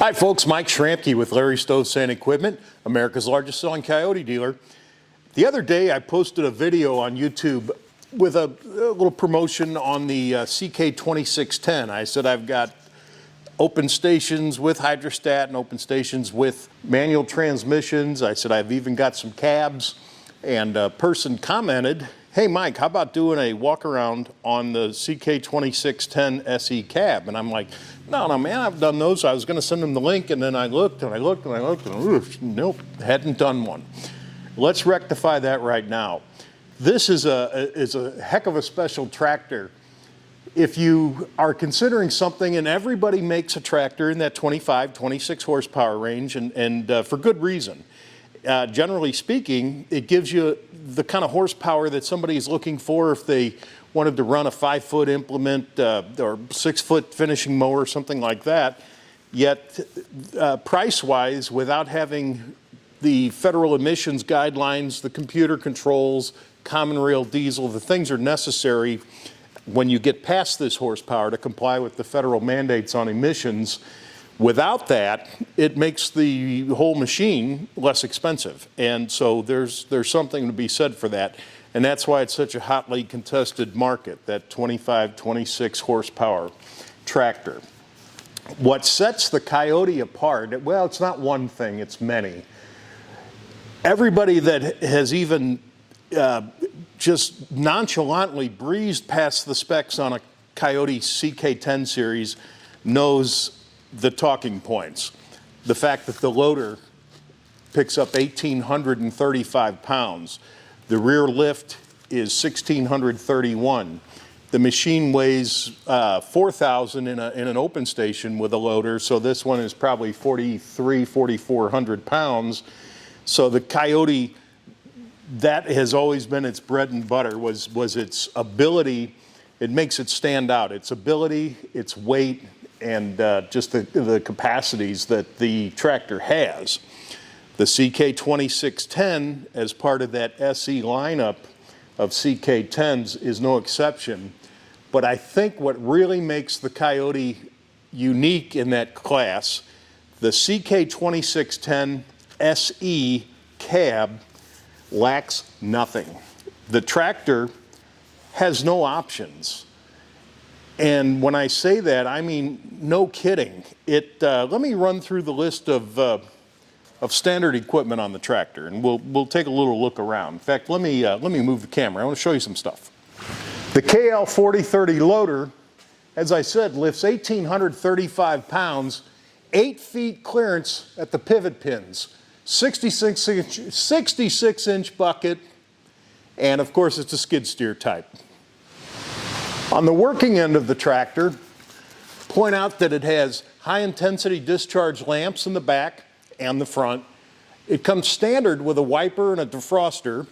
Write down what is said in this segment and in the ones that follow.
Hi folks, Mike Schrampke with Larry Stove Sand Equipment, America's largest selling Coyote dealer. The other day I posted a video on YouTube with a little promotion on the CK2610. I said I've got open stations with hydrostat and open stations with manual transmissions. I said I've even got some cabs, and a person commented, "Hey Mike, how about doing a walk around on the CK2610SE cab?" And I'm like, no man, I've done those. I was going to send them the link, and then I looked and nope, hadn't done one. Let's rectify that right now. This is a heck of a special tractor. If you are considering something, and everybody makes a tractor in that 25, 26 horsepower range, and for good reason. Generally speaking, it gives you the kind of horsepower that somebody is looking for if they wanted to run a 5-foot implement or 6-foot finishing mower, something like that. Yet, price-wise, without having the federal emissions guidelines, the computer controls, common rail diesel, the things are necessary when you get past this horsepower to comply with the federal mandates on emissions. Without that, it makes the whole machine less expensive. And so there's something to be said for that. And that's why it's such a hotly contested market, that 25, 26 horsepower tractor. What sets the Coyote apart, well, it's not one thing, it's many. Everybody that has even just nonchalantly breezed past the specs on a Coyote CK10 series knows the talking points. The fact that the loader picks up 1,835 pounds. The rear lift is 1,631. The machine weighs 4,000 in an open station with a loader, so this one is probably 4,400 pounds. So the Coyote, that has always been its bread and butter, was its ability. It makes it stand out. Its ability, its weight, and just the capacities that the tractor has. The CK2610, as part of that SE lineup of CK10s, is no exception. But I think what really makes the Coyote unique in that class, the CK2610SE cab lacks nothing. The tractor has no options. And when I say that, I mean no kidding. Let me run through the list of standard equipment on the tractor, and we'll take a little look around. In fact, let me move the camera. I want to show you some stuff. The KL4030 loader, as I said, lifts 1,835 pounds, 8 feet clearance at the pivot pins, 66-inch bucket, and of course it's a skid steer type. On the working end of the tractor, point out that it has high intensity discharge lamps in the back and the front. It comes standard with a wiper and a defroster,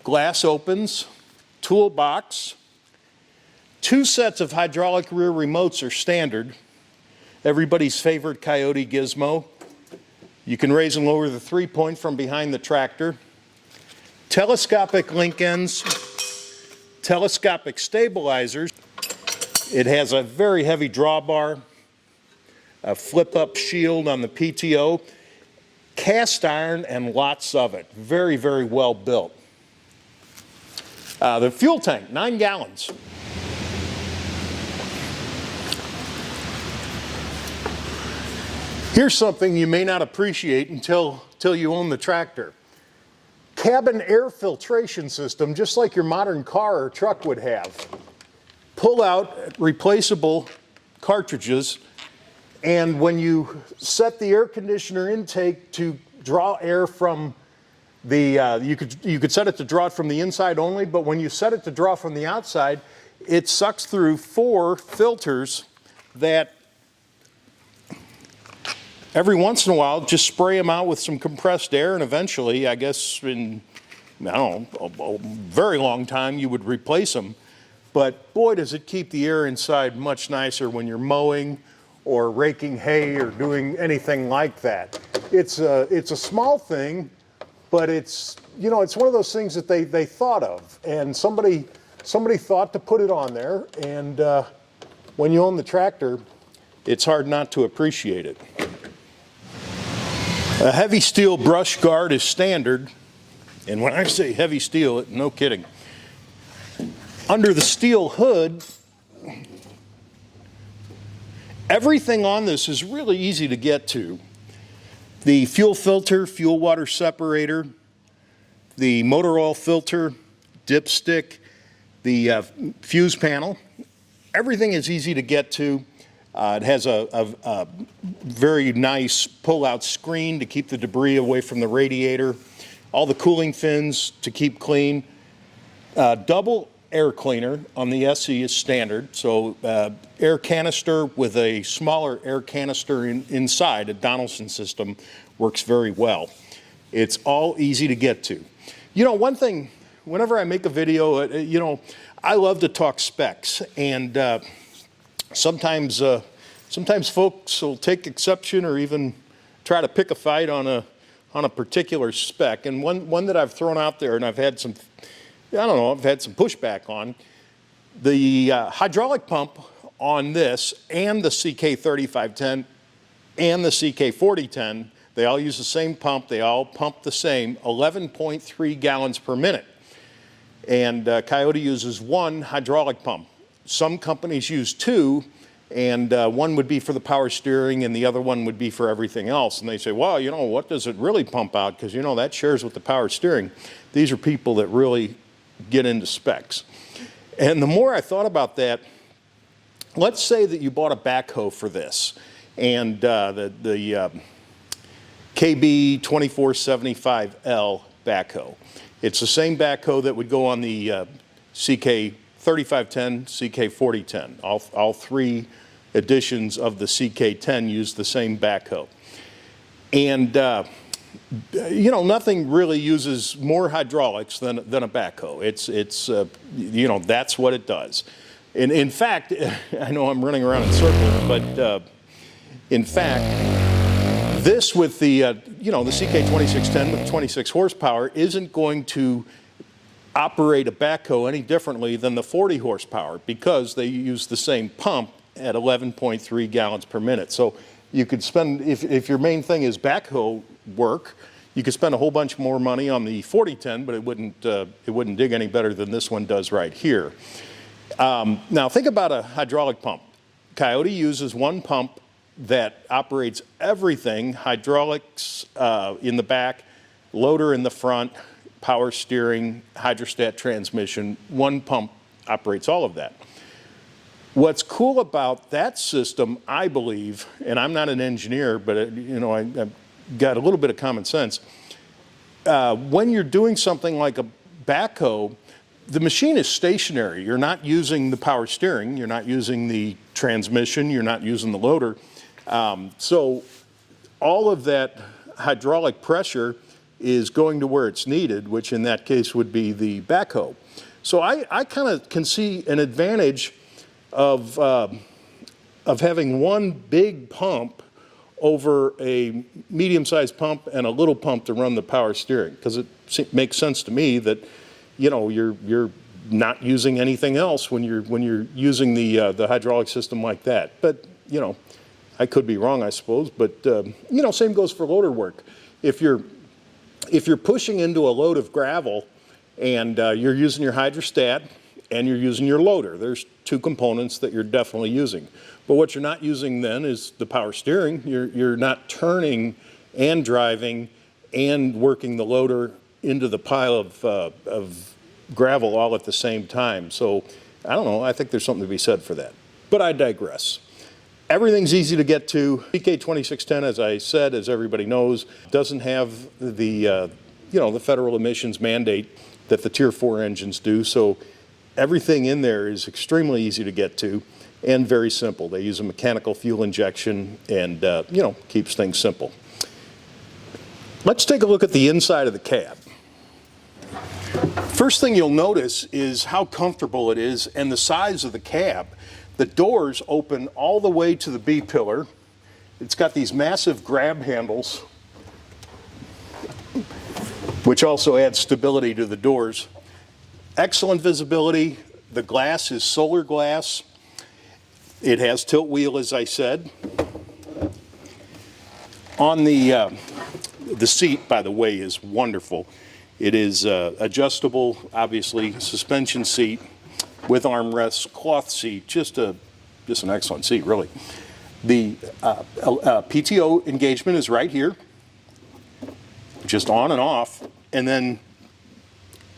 glass opens, toolbox. 2 sets of hydraulic rear remotes are standard. Everybody's favorite Coyote gizmo. You can raise and lower the 3-point from behind the tractor. Telescopic link ends, telescopic stabilizers. It has a very heavy drawbar, a flip-up shield on the PTO, cast iron, and lots of it. Very, very well built. The fuel tank, 9 gallons. Here's something you may not appreciate until you own the tractor. Cabin air filtration system, just like your modern car or truck would have. Pull out replaceable cartridges, and when you set the air conditioner intake to draw air from the, you could set it to draw it from the inside only, but when you set it to draw from the outside, it sucks through 4 filters that every once in a while just spray them out with some compressed air, and eventually, I guess in, I don't know, a very long time, you would replace them. But boy, does it keep the air inside much nicer when you're mowing or raking hay or doing anything like that. It's a small thing, but it's, you know, it's one of those things that they thought of, and somebody thought to put it on there, and when you own the tractor, it's hard not to appreciate it. A heavy steel brush guard is standard, and when I say heavy steel, no kidding. Under the steel hood, everything on this is really easy to get to. The fuel filter, fuel water separator, the motor oil filter, dipstick, the fuse panel, everything is easy to get to. It has a very nice pull-out screen to keep the debris away from the radiator. All the cooling fins to keep clean. Double air cleaner on the SE is standard. So air canister with a smaller air canister inside, a Donaldson system, works very well. It's all easy to get to. You know, one thing, whenever I make a video, you know, I love to talk specs, and sometimes folks will take exception or even try to pick a fight on a particular spec. And one that I've thrown out there, and I've had some, I've had some pushback on, the hydraulic pump on this and the CK2610 and the CK4010, they all use the same pump. They all pump the same, 11.3 gallons per minute. And Coyote uses one hydraulic pump. Some companies use two, and one would be for the power steering and the other one would be for everything else. And they say, well, you know, what does it really pump out? Because, you know, that shares with the power steering. These are people that really get into specs. And the more I thought about that, let's say that you bought a backhoe for this, and the KB2475L backhoe. It's the same backhoe that would go on the CK3510, CK4010. All three editions of the CK10 use the same backhoe. And you know, nothing really uses more hydraulics than a backhoe. It's you know, that's what it does. And in fact, I know I'm running around in circles, but in fact, this with the, you know, the CK2610 with 26 horsepower isn't going to operate a backhoe any differently than the 40 horsepower because they use the same pump at 11.3 gallons per minute. So you could spend, if your main thing is backhoe work, you could spend a whole bunch more money on the 4010, but it wouldn't dig any better than this one does right here. Now think about a hydraulic pump. Coyote uses one pump that operates everything, hydraulics in the back, loader in the front, power steering, hydrostat transmission. One pump operates all of that. What's cool about that system, I believe, and I'm not an engineer, but you know, I've got a little bit of common sense. When you're doing something like a backhoe, the machine is stationary. You're not using the power steering, you're not using the transmission, you're not using the loader. So all of that hydraulic pressure is going to where it's needed, which in that case would be the backhoe. So I kind of can see an advantage of having one big pump over a medium-sized pump and a little pump to run the power steering, because it makes sense to me that, you know, you're not using anything else when you're using the hydraulic system like that. But you know, I could be wrong, I suppose, but you know, same goes for loader work. If you're pushing into a load of gravel and you're using your hydrostat and you're using your loader, there's two components that you're definitely using. But what you're not using then is the power steering. You're not turning and driving and working the loader into the pile of gravel all at the same time. So I don't know, I think there's something to be said for that. But I digress. Everything's easy to get to. CK2610, as I said, as everybody knows, doesn't have the you know, the federal emissions mandate that the Tier 4 engines do. So everything in there is extremely easy to get to and very simple. They use a mechanical fuel injection and you know, keeps things simple. Let's take a look at the inside of the cab. First thing you'll notice is how comfortable it is and the size of the cab. The doors open all the way to the B-pillar. It's got these massive grab handles, which also adds stability to the doors. Excellent visibility. The glass is solar glass. It has tilt wheel, as I said. On the The seat, by the way, is wonderful. It is adjustable, obviously, suspension seat with armrests, cloth seat, just an excellent seat, really. The PTO engagement is right here, just on and off, and then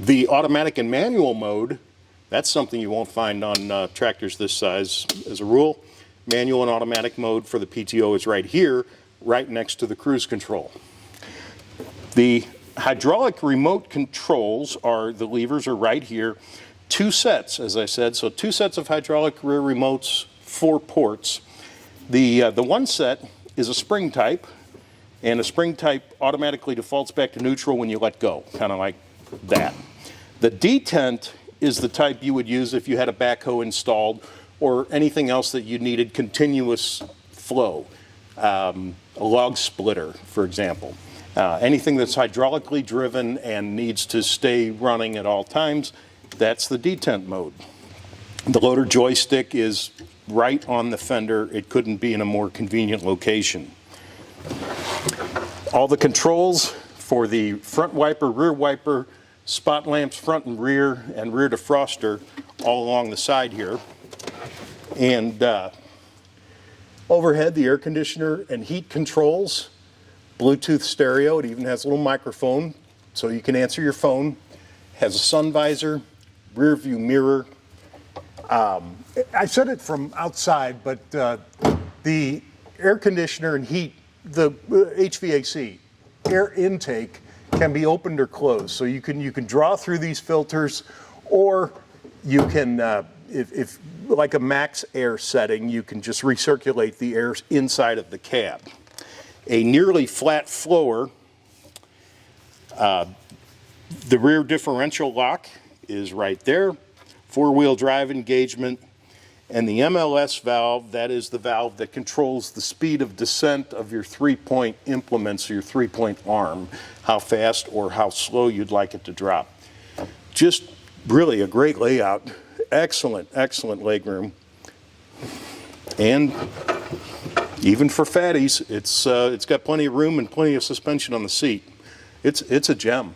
the automatic and manual mode, that's something you won't find on tractors this size as a rule. Manual and automatic mode for the PTO is right here, right next to the cruise control. The hydraulic remote controls the levers are right here. 2 sets, as I said, so 2 sets of hydraulic rear remotes, 4 ports. The one set is a spring type, and a spring type automatically defaults back to neutral when you let go, kind of like that. The detent is the type you would use if you had a backhoe installed or anything else that you needed continuous flow, a log splitter, for example. Anything that's hydraulically driven and needs to stay running at all times, that's the detent mode. The loader joystick is right on the fender. It couldn't be in a more convenient location. All the controls for the front wiper, rear wiper, spot lamps front and rear defroster all along the side here. And overhead, the air conditioner and heat controls, Bluetooth stereo. It even has a little microphone so you can answer your phone. Has a sun visor, rear view mirror. I said it from outside, but the air conditioner and heat, the HVAC, air intake can be opened or closed. So you can draw through these filters, or you can, if like a max air setting, you can just recirculate the air inside of the cab. A nearly flat floor. The rear differential lock is right there. 4-wheel drive engagement, and the MLS valve, that is the valve that controls the speed of descent of your 3-point implements, or your 3-point arm, how fast or how slow you'd like it to drop. Just really a great layout. Excellent, excellent legroom. And even for fatties, it's got plenty of room and plenty of suspension on the seat. It's a gem.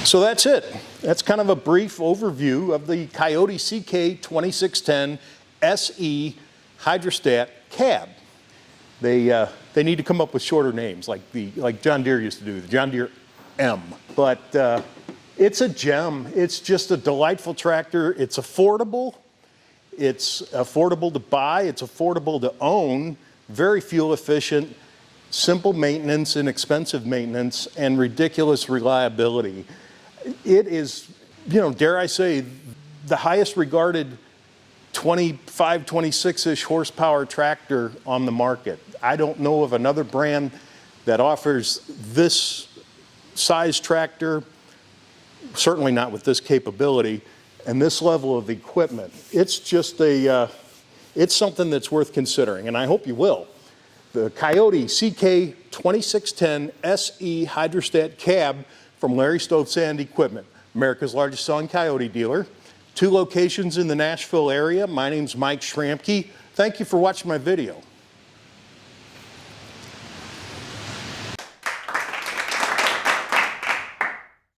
So that's it. That's kind of a brief overview of the Coyote CK2610SE hydrostat cab. They need to come up with shorter names, like John Deere used to do, the John Deere M. But it's a gem. It's just a delightful tractor. It's affordable. It's affordable to buy. It's affordable to own. Very fuel efficient, simple maintenance, inexpensive maintenance, and ridiculous reliability. It is, dare I say, the highest regarded 25, 26-ish horsepower tractor on the market. I don't know of another brand that offers this size tractor, certainly not with this capability and this level of equipment. It's just it's something that's worth considering, and I hope you will. The Coyote CK2610SE hydrostat cab from Larry Stove Sand Equipment, America's largest selling Coyote dealer. 2 locations in the Nashville area. My name's Mike Schramke. Thank you for watching my video.